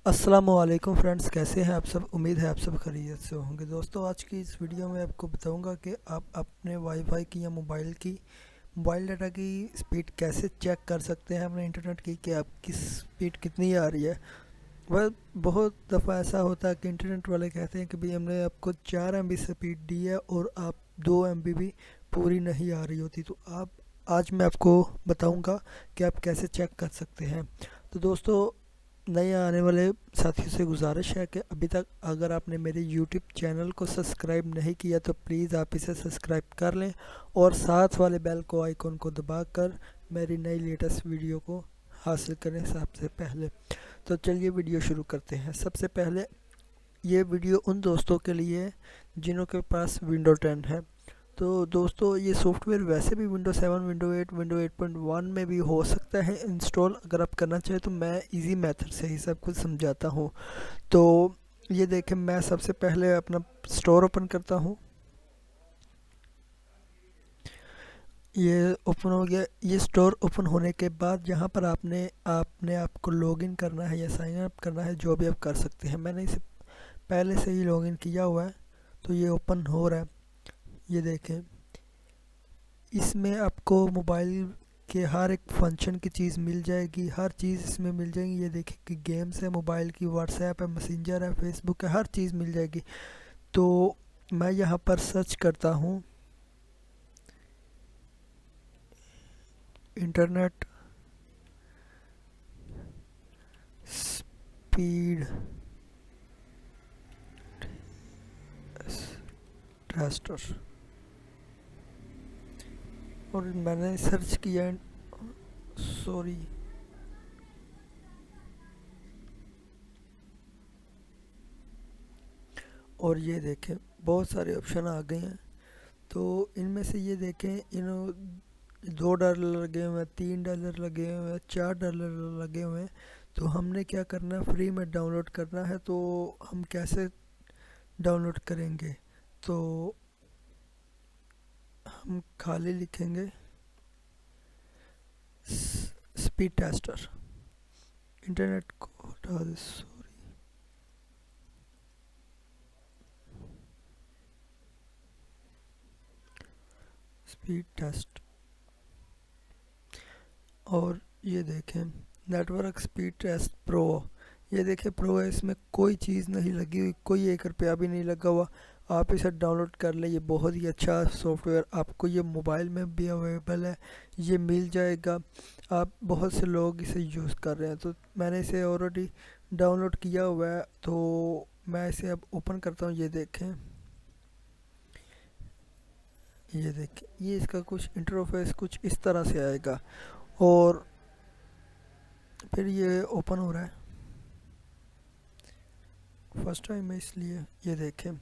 अस्सलामुअलैकुम फ्रेंड्स, कैसे हैं आप सब। उम्मीद है आप सब खैरियत से होंगे। दोस्तों, आज की इस वीडियो में आपको बताऊंगा कि आप अपने वाईफाई की या मोबाइल डाटा की स्पीड कैसे चेक कर सकते हैं अपने इंटरनेट की, कि आपकी स्पीड कितनी आ रही है। वह बहुत दफ़ा ऐसा होता है कि इंटरनेट वाले कहते हैं कि भाई हमने आपको 4 MB स्पीड दी है और आप 2 MB भी पूरी नहीं आ रही होती। तो आप आज मैं आपको बताऊंगा कि आप कैसे चेक कर सकते हैं। तो दोस्तों, नए आने वाले साथियों से गुजारिश है कि अभी तक अगर आपने मेरे YouTube चैनल को सब्सक्राइब नहीं किया तो प्लीज़ आप इसे सब्सक्राइब कर लें और साथ वाले बेल को आइकॉन को दबाकर मेरी नई लेटेस्ट वीडियो को हासिल करें सबसे पहले। तो चलिए वीडियो शुरू करते हैं। सबसे पहले ये वीडियो उन दोस्तों के लिए है जिनों के पास विंडो 10 है। तो दोस्तों, ये सॉफ्टवेयर वैसे भी विंडो 7, विंडो 8, विंडो 8.1 में भी हो सकता है इंस्टॉल। अगर आप करना चाहें तो मैं इजी मेथड से ही सब कुछ समझाता हूँ। तो ये देखें, मैं सबसे पहले अपना स्टोर ओपन करता हूँ। ये ओपन हो गया। ये स्टोर ओपन होने के बाद यहाँ पर आपने आपको लॉगिन करना है या साइन अप करना है, जो भी आप कर सकते हैं। मैंने इसे पहले से ही लॉगिन किया हुआ है, तो ये ओपन हो रहा है। ये देखें, इसमें आपको मोबाइल के हर एक फंक्शन की चीज़ मिल जाएगी, हर चीज़ इसमें मिल जाएगी। ये देखें कि गेम्स है मोबाइल की, व्हाट्सएप है, मैसेंजर है, फेसबुक है, हर चीज़ मिल जाएगी। तो मैं यहाँ पर सर्च करता हूँ इंटरनेट स्पीड टेस्टर, और मैंने सर्च किया। सॉरी, और ये देखें बहुत सारे ऑप्शन आ गए हैं। तो इनमें से ये देखें, $2 लगे हुए हैं, $3 लगे हुए हैं, $4 लगे हुए हैं। तो हमने क्या करना है, फ्री में डाउनलोड करना है। तो हम कैसे डाउनलोड करेंगे, तो हम खाली लिखेंगे स्पीड टेस्टर। इंटरनेट को हटा दे, सॉरी। स्पीड टेस्ट, और ये देखें नेटवर्क स्पीड टेस्ट प्रो। ये देखें प्रो है, इसमें कोई चीज़ नहीं लगी हुई, कोई 1 रुपया भी नहीं लगा हुआ। आप इसे डाउनलोड कर लें। ये बहुत ही अच्छा सॉफ्टवेयर, आपको ये मोबाइल में भी अवेलेबल है, ये मिल जाएगा। आप बहुत से लोग इसे यूज़ कर रहे हैं, तो मैंने इसे ऑलरेडी डाउनलोड किया हुआ है। तो मैं इसे अब ओपन करता हूँ। ये देखें, ये इसका कुछ इंटरफेस कुछ इस तरह से आएगा, और फिर ये ओपन हो रहा है। फर्स्ट टाइम है इसलिए। ये देखें,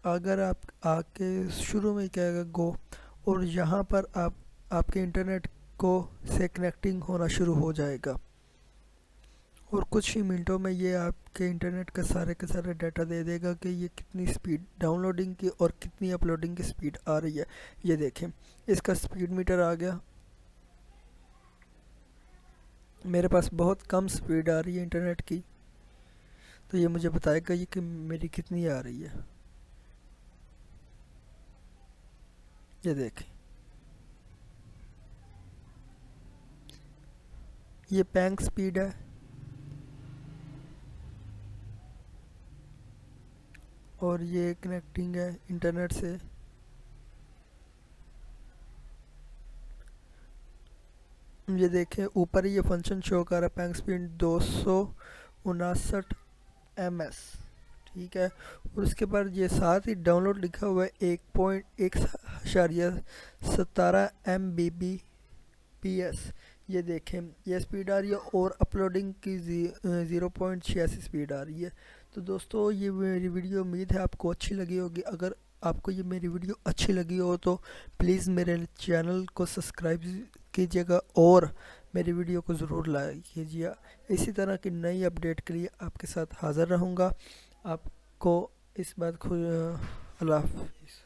अगर आप आके शुरू में क्या है गो, और यहाँ पर आपके इंटरनेट को से कनेक्टिंग होना शुरू हो जाएगा, और कुछ ही मिनटों में ये आपके इंटरनेट का सारे के सारे डाटा दे देगा कि ये कितनी स्पीड डाउनलोडिंग की और कितनी अपलोडिंग की स्पीड आ रही है। ये देखें, इसका स्पीड मीटर आ गया। मेरे पास बहुत कम स्पीड आ रही है इंटरनेट की, तो ये मुझे बताएगा ये कि मेरी कितनी आ रही है। ये देखें, ये पैंग स्पीड है, और ये कनेक्टिंग है इंटरनेट से। ये देखें, ऊपर ही ये फंक्शन शो कर रहा है, पैंग स्पीड 259 ms। ठीक है, और उसके बाद ये साथ ही डाउनलोड लिखा हुआ है 1.1/17 MBps। ये देखें, ये स्पीड आ रही है, और अपलोडिंग की 0.86 स्पीड आ रही है। तो दोस्तों, ये मेरी वीडियो उम्मीद है आपको अच्छी लगी होगी। अगर आपको ये मेरी वीडियो अच्छी लगी हो तो प्लीज़ मेरे चैनल को सब्सक्राइब कीजिएगा और मेरी वीडियो को ज़रूर लाइक कीजिए। इसी तरह की नई अपडेट के लिए आपके साथ हाज़िर रहूँगा। आपको इस बात को अल्लाह हाफ़िज़।